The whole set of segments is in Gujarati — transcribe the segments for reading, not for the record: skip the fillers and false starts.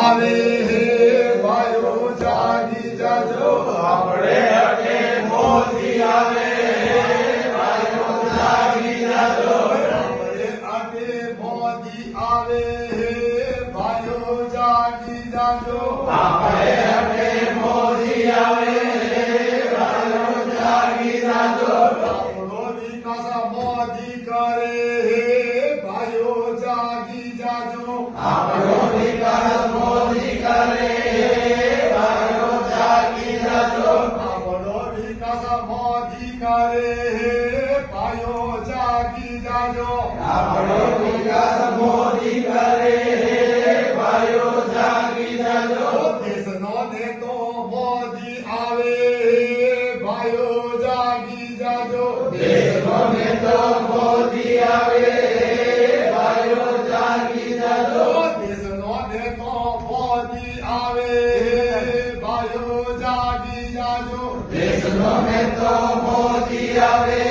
આવે હે ભાઈઓ જાગી જાજો આપણે અટે મોદી આવે ભાઈઓ જાગી જાજો આપણે અટે મોદી આવે હે ભાઈઓ જાગી જાજો આપણે અટે મોદી આવે ભાઈઓ જાગી જાજો આપણો વિકાસ મોદી કરે હે ભાઈઓ જાગી જાજો આપણો વિકાસ મોદી કરે ભાઈઓ જાગી જાજો આપણો વિકાસ મોદી કરે હે ભાઈઓ જાગી જાજો આપણો વિકાસ મોદી કરે ભાઈઓ જાગી જાજો દેશનો નેતો મોદી આવે ભાઈઓ જાગી જાજો દેશનો નેતો મોદી આવે ભાઈઓ જાગી જાજો દેશનો નેતો મોદી આવે ભાઈઓ જાગી જાજો દેશનો નેતો મોદી આવે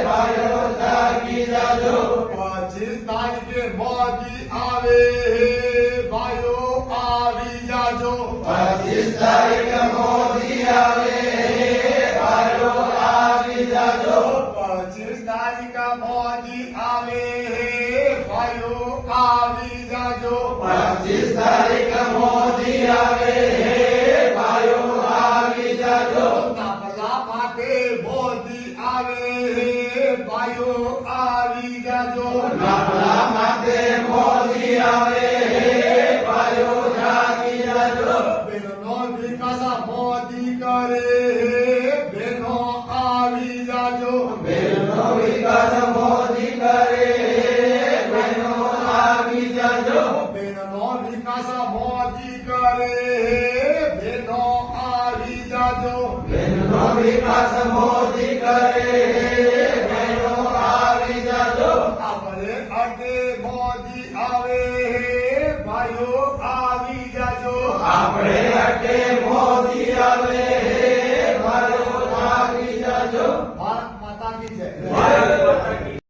ભાઈઓ જાગી જાજો 25 તારીખે મોદી આવે ભાઈઓ આવી જાજો 25 તારીખે મોદી આવે ભાઈઓ આવી જાજો 25 તારીખે મોદી આવે ભાઈઓ આવી જાજો 25 તારીખે મોદી આવે ભાઈઓ આવી જાજો તાપલા માટે મોદી આવે ભાઈઓ આવી જાજો આપણા માટે મોદી આવે ભાઈઓ જાગી જાજો બેનો વિકાસ મોદી કરે બેનો આવી જાજો બેનો વિકાસ મોદી કરે બહેનો આવી જાજો બેનો વિકાસ મોદી કરે બેનો આવી જાજો બહેનો વિકાસ મોદી કરે બહેનો આવી જાજો આપણે અટે મોદી આવે ભાઈઓ આવી જાજો આપણે અટે મોદી